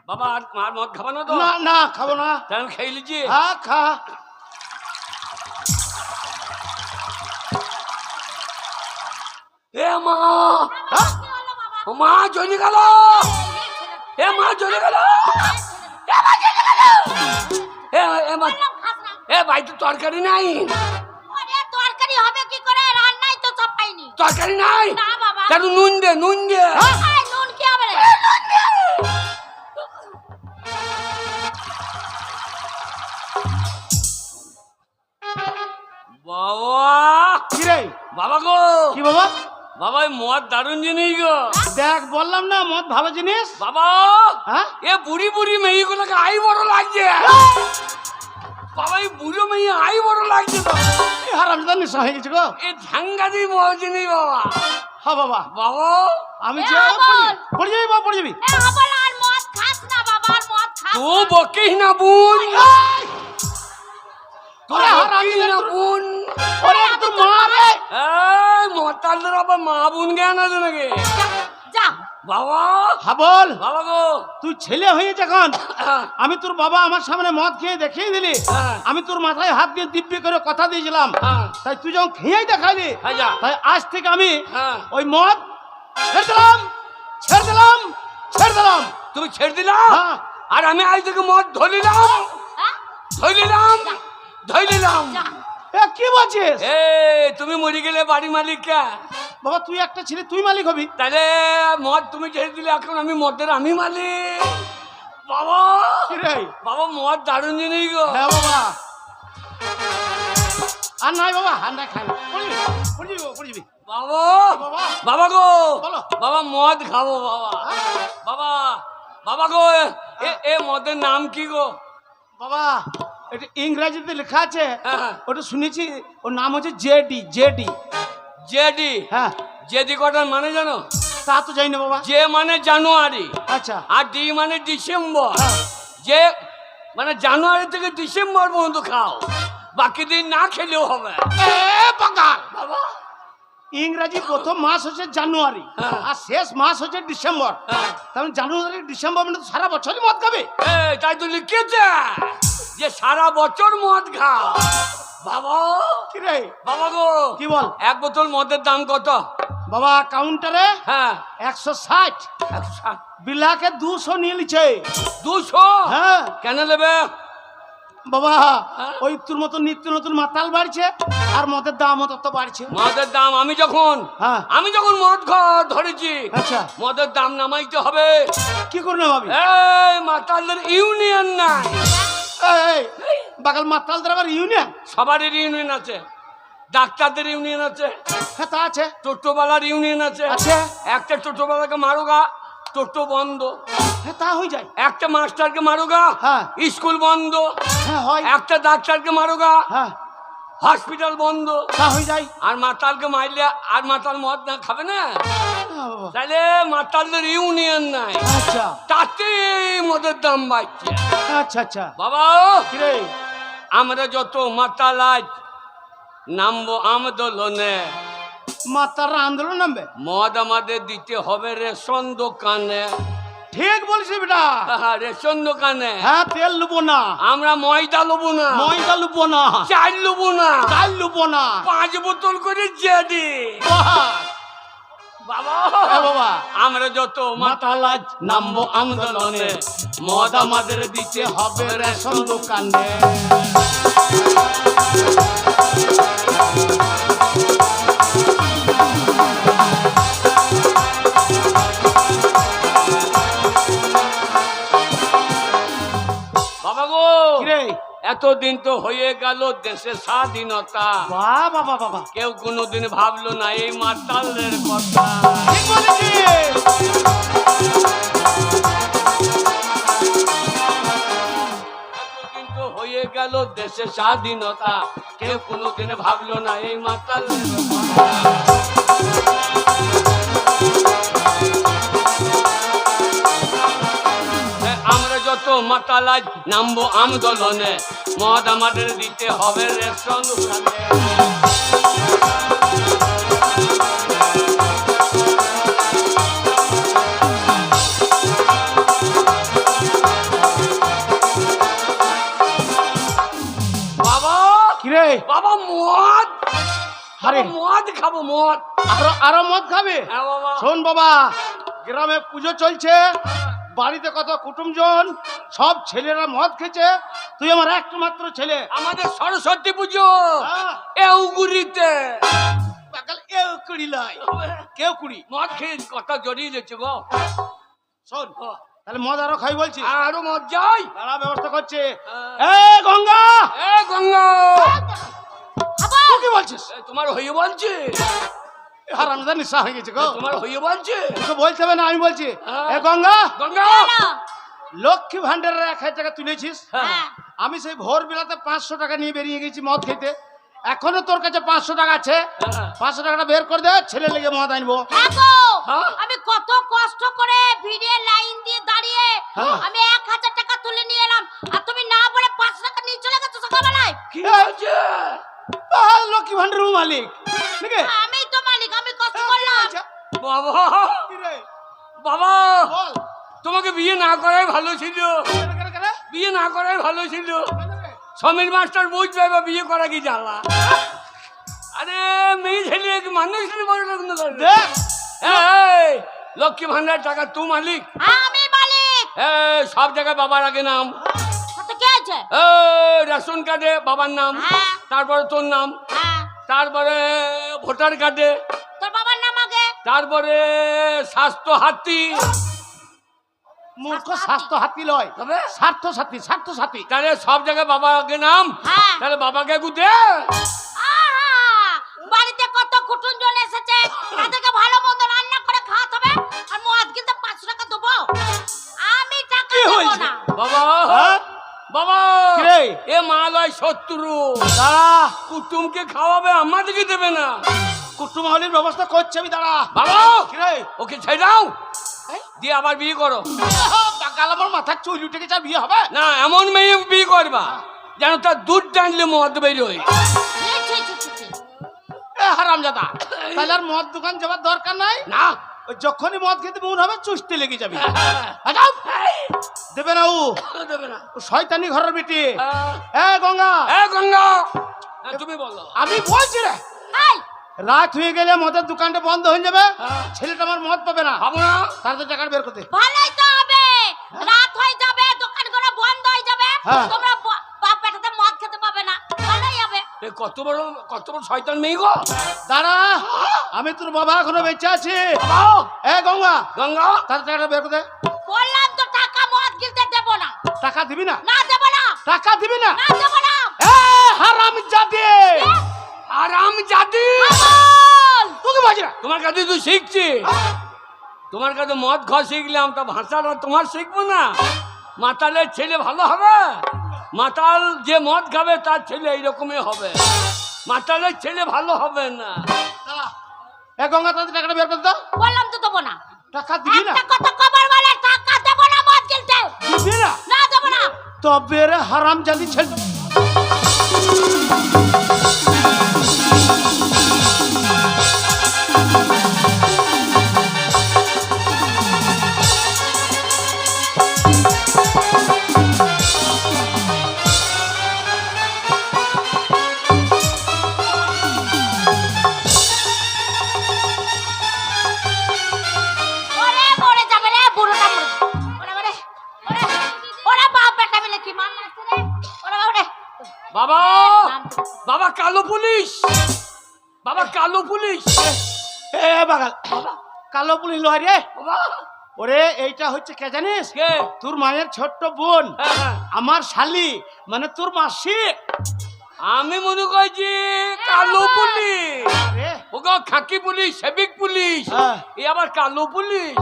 বাবা আর মদ খাবো না তো? না না খাবো না। তাহলে খেয়ে লিজি। হ্যাঁ খা। এ মা, হ্যাঁ? ও মা চলে গেল, এ মা চলে গেল, এ ভাই তো তরকারি নাই। তরকারি হবে কি করে? রান্নাই তো সব পাইনি। তরকারি নাই? না বাবা। কেন? নুন দে, নুন দে। নুন কি হবে রে? বাবা কি রে? বাবা গো। কি বাবা? বাবা এই মদ দারুণ জিনিস গো। দেখ বললাম না মদ ভালো জিনিস। বাবা হ্যাঁ? এ বুড়ি বুড়ি মেয়েগুলোকে আই বড় লাগছে। বাবা এই বুড়ো মেয়ে আই বড় লাগছে তো। হারামজাদা নেশা হয়ে গেছে গো। এ ঝাঙ্গাদি মদ জিনিস বাবা। হ্যাঁ বাবা। বাবা আমি এ যে আমল। পড়ে যাবি বাবা, পড়ে যাবি। আমল আর মদ খাস না বাবা, আর মদ খাস তো বকিস না বোন, তোর ওরে বকিস না বোন। ওরে তোর মা রে। এই মতালদের আবার মা বোন জ্ঞান আছে নাকি? যা। বাবা হ্যাঁ বল। বাবা গো। তুই ছেলে হয়েছে এখন। আমি তোর বাবা আমার সামনে মদ খেয়ে দেখিয়ে দিলি। হ্যাঁ। আমি তোর মাথায় হাত দিয়ে দিব্যি করে কথা দিয়েছিলাম। হ্যাঁ। তাই তুই যখন খেয়েই দেখালি, আচ্ছা। তাই আজ থেকে আমি হ্যাঁ। ওই মদ ছেড়ে দিলাম, ছেড়ে দিলাম, ছেড়ে দিলাম। তুমি ছেড়ে দিলাম হ্যাঁ। আর আমি আজ থেকে মদ ধরিলাম, হ্যাঁ? ধরিলাম, ধরিলাম। যা। এ কি বলছিস? এ তুমি মরে গেলে বাড়ি মালিক কে? বাবা তুই একটা ছেলে, তুই মালিক হবি। তাহলে মদ তুমি ছেড়ে দিলে এখন আমি মদের আমি মালিক। বাবা কি রে? বাবা মদ দারুণ জিনিস গো। হ্যাঁ বাবা। আর নাই বাবা, আর নাই, খাই না। পড়ে যাবি, পড়ে যাবি বাবা, পড়ে যাবি। বাবা বাবা। বাবা গো। বলো। বাবা মদ খাবো বাবা। হ্যাঁ? বাবা বাবা গো এ মদের নাম কি গো? বাবা এটা ইংরেজিতে লেখা আছে। হ্যাঁ। ওটা শুনেছি, ওর নাম হচ্ছে জেডি। জেডি। জেডি। হ্যাঁ। জেডি কটার মানে জানো? তা তো জানি না বাবা। জে মানে জানুয়ারি আচ্ছা। আর ডি মানে ডিসেম্বর। হ্যাঁ। যে মানে জানুয়ারি থেকে ডিসেম্বর পর্যন্ত খাও, বাকি দিন না খেলেও হবে। এ বাগান। বাবা ইংরেজি প্রথম মাস হচ্ছে জানুয়ারি, হ্যাঁ। আর শেষ মাস হচ্ছে ডিসেম্বর। হ্যাঁ। তাহলে জানুয়ারি ডিসেম্বর মানে তো সারা বছরই মদ খাবে। তাই তো লিখেছে যে সারা বছর মদ খাও। বাবা কি রে? বাবা গো কি বল? এক বোতল মদের দাম কত? বাবা কাউন্টারে হ্যাঁ 160, 160। বিলাকে 200 নিয়ে নিচ্ছে। 200? হ্যাঁ কেন নেবে বাবা, হ্যাঁ? ওই তোর মতো নিত্য নতুন মাতাল বাড়ছে আর মদের দামও তত বাড়ছে। মদের দাম আমি হ্যাঁ। যখন মদ ধরেছি, আচ্ছা। মদের দাম নামাইতে হবে। কি করে না ভাবি? এই মাতালদের ইউনিয়ন নাই। এই বাগাল মাতালদের আবার ইউনিয়ন? সবারই ইউনিয়ন আছে, ডাক্তারদের ইউনিয়ন আছে, হ্যাঁ তা আছে। টোটোওয়ালার ইউনিয়ন আছে। আছে। একটা টোটোওয়ালাকে মারোগা, টোটো বন্ধ। হ্যাঁ তা হয়ে যায়। একটা মাস্টারকে মারোগা, হ্যাঁ। স্কুল বন্ধ। হ্যাঁ হয়। একটা ডাক্তারকে মারোগা, হ্যাঁ হসপিটাল বন্ধ। তা হয়ে যায়। আর মাতালকে মারলে আর মাতাল মদ না খাবে না, হ্যাঁ বাবা। তাহলে মাতালদের ইউনিয়ন নাই, আচ্ছা তাতে মদের দাম বাড়ছে। আচ্ছা আচ্ছা। বাবা কি রে? আমরা যত মাতাল আজ নামবো আন্দোলনে, মাতার আন্দোলন নামবে? মদ আমাদের দিতে হবে রেশন দোকানে। ঠিক বলছিস বেটা। রেশন দোকানে। হ্যাঁ তেল লুবো না, আমরা ময়দা লবো না, ময়দা লুবো না, চাল লবো না, চাল লুবো না। 5 বোতল করে জেডি। বাবা হ্যাঁ বাবা। আমরা যত মাতাল আজ নামবো আন্দোলনে, মদ আমাদের দিতে হবে রেশন দোকানে। বাবা গো কি রে? এতদিন তো হয়ে গেল দেশের স্বাধীনতা, বাবা বাবা বাবা। কেউ কোনোদিন ভাবলো না এই মাতালদের কথা। ঠিক বলেছিস। এতদিন তো হয়ে গেল দেশের স্বাধীনতা, কেউ কোনোদিন ভাবলো না এই মাতালদের কথা। আমরা যত মাতাল আজ নামবো আন্দোলনে, মদ আমাদের দিতে হবে রেশন দোকানে। আরে মদ খাবো মদ। আরো মদ খাবে? হ্যাঁ বাবা। শোন বাবা, গ্রামে পুজো চলছে, বাড়িতে কত কুটুমজন, সব ছেলেরা মদ খেছে, তুই আমার একমাত্র ছেলে। আমাদের সরস্বতী পুজো হ্যাঁ। এউগুড়িতে পাগল, কেউ কুড়ি লাই, কেউ কুড়ি মদ খেয়ে কথা জড়িয়ে দিচ্ছে গো। শোন, তাহলে মদ আরো খাই বলছি। আরো মদ যাই। দাঁড়া, ব্যবস্থা করছে। হ্যাঁ। এ গঙ্গা, এ গঙ্গা, তুই কি বলছিস? এ তোমার হয়ে বলছে, হারামজাদা নিশা হয়ে গেছে গো। তোমার হয়ে বলছে। তোকে বলতে হবে না, আমি বলছি। হ্যাঁ। এ গঙ্গা, গঙ্গা, বলো। লক্ষ্মী ভান্ডারের 1000 টাকা তুলেছিস, হ্যাঁ। আমি সেই ভোর বেলাতে 500 টাকা নিয়ে বেরিয়ে গেছি মদ খেতে। এখনো তোর কাছে 500 টাকা আছে, হ্যাঁ। 500 টাকাটা বের করে দে, ছেলে লেগে মদ আনবো। হ্যাঁ গো, হ্যাঁ? আমি কত কষ্ট করে ভিড়ে লাইন দিয়ে দাঁড়িয়ে হ্যাঁ। আমি 1000 টাকা তুলে নিয়ে এলাম, আর তুমি না বলে 5 টাকা নিয়ে চলে গেছো সকালবেলায়। কি হয়েছে? লক্ষ্মী ভান্ডারের মালিক নাকি? আমি তো মালিক, আমি কষ্ট করলাম। বাবা, কি রে? বাবা, বল। তোমাকে বিয়ে না করাই ভালো ছিল, কেন, কেন, কেন? বিয়ে না করাই ভালো ছিল। কেন রে? সমীর মাস্টার বুঝবে বা বিয়ে করা কি জ্বালা। আরে মেয়ে ছেলে মানুষ বড় লোক না করে। দেখ, এই, লক্ষ্মী ভান্ডার টাকা তুই মালিক। হ্যাঁ, আমি মালিক। এই, সব জায়গায় বাবার আগে নাম। কত কে আছে? এই, রেশন কার্ডে বাবার নাম, হ্যাঁ। তারপরে তোর নাম, হ্যাঁ, তারপরে ভোটার কার্ডে, তোর বাবার নাম আগে। তারপরে স্বাস্থ্য হাতি। মূর্খ স্বাস্থ্য হাতি লয়, তবে স্বার্থ সাথী, স্বার্থ সাথী। তাহলে সব জায়গায় বাবার আগে নাম। হ্যাঁ। তাহলে বাবাকে গুদে। আহা! বাড়িতে কত কুটুমজন এসেছে, তাদেরকে ভালো মন্দ রান্না করে খাওয়াতে হবে, আর মদ কিনতে 500 টাকা দেবো? আমি টাকা কি দেবো হয়েছে? না। বাবা, হ্যাঁ? বাবা, কি রে? এ মালয় শত্রু, দাঁড়া, কুটুমকে খাওয়াবে, আমাদেরকে দেবে না। কুটুম হলির ব্যবস্থা করছে আমি, দাঁড়া। বাবা, কি রে? ওকে ছেড়ে দাও, দিয়ে আবার বিয়ে করো। কাল আমার মাথার চুল উঠে গেছে, আর বিয়ে হবে না, এমন মেয়ে বিয়ে করবা যেন তার দুধ টানলে মদ বেরোয়। ছি, ছি, ছি, ছি, ছি। হারামজাদা, তাহলে আর মদ দোকান যাবার দরকার নাই। না, ওই যখনই মদ খেতে মন হবে চুষতে লেগে যাবে। আজাও, দেবে না ও, দেবে না। ও শয়তানি ঘরের বেটি। আহ, এ গঙ্গা, এ গঙ্গা, হ্যাঁ, তুমি বলো। আমি বলছি রে, এই, রাত হয়ে গেলে মদের দোকানটা বন্ধ হয়ে যাবে, হ্যাঁ। ছেলেটা আমার মদ পাবে না। ভাবো না, তার তো টাকা বের করতে। ভালোই তো হবে, রাত হয়ে যাবে, দোকানগুলো বন্ধ হয়ে যাবে, হ্যাঁ। তোমরা বাপ বেটাতে মদ খেতে পাবে না, ভালোই হবে। এ কত বড় শয়তান মেয়ে গো। দাঁড়া, আমি তোর বাবা এখনো বেঁচে আছি। বাবা, এ গঙ্গা, গঙ্গা, তার টাকাটা বের করতে। বললাম তো টাকা মদ কিনতে দেবো না। টাকা দিবি না? না দেবো না, টাকা দিবি না? না দেবো না। এ হারামজাদে, আরাম জাদি, বল। তুই কি বলছিস? তোমার কাছে তুই শিখছি, তোমার কাছে মদ খাওয়া শিখলাম, তা ভাষাটা তোমার শিখবো না? মাতালের ছেলে ভালো হবে? মাতাল যে মদ খাবে তার ছেলে এইরকমই হবে, মাতালের ছেলে ভালো হবে না। দাঁড়া, এ গঙ্গা, তার টাকাটা বের করতে। বললাম তো দেবো না। টাকা দিবি না? একটা কথা কবার বলে, টাকা দেবো না মদ কিনতে। দিবি না? না দেবো না। তবে রে হারামজাদি ছেলে। ওরে মরে যাবে রে, বুড়োটা মরে যাবে। ওরে ওরে ওরে ওরে বাপ বেটা মিলে কি মান লাগছে রে। ওরে ওরে বাবা, নাম তো- বাবা কালো পুলিশ, বাবা কালো পুলিশ। এ বাগাল, কালো পুলিশ লয় রে। বাবা, ওরে এইটা হচ্ছে কে জানিস? কে? তোর মায়ের ছোট্ট বোন, হ্যাঁ, হ্যাঁ। আমার শালি, মানে তোর মাসি। আমি মনে করছি কালো পুলিশ, রে, ওগো খাকি পুলিশ, সেবিক পুলিশ, হ্যাঁ। এ আবার কালো পুলিশ।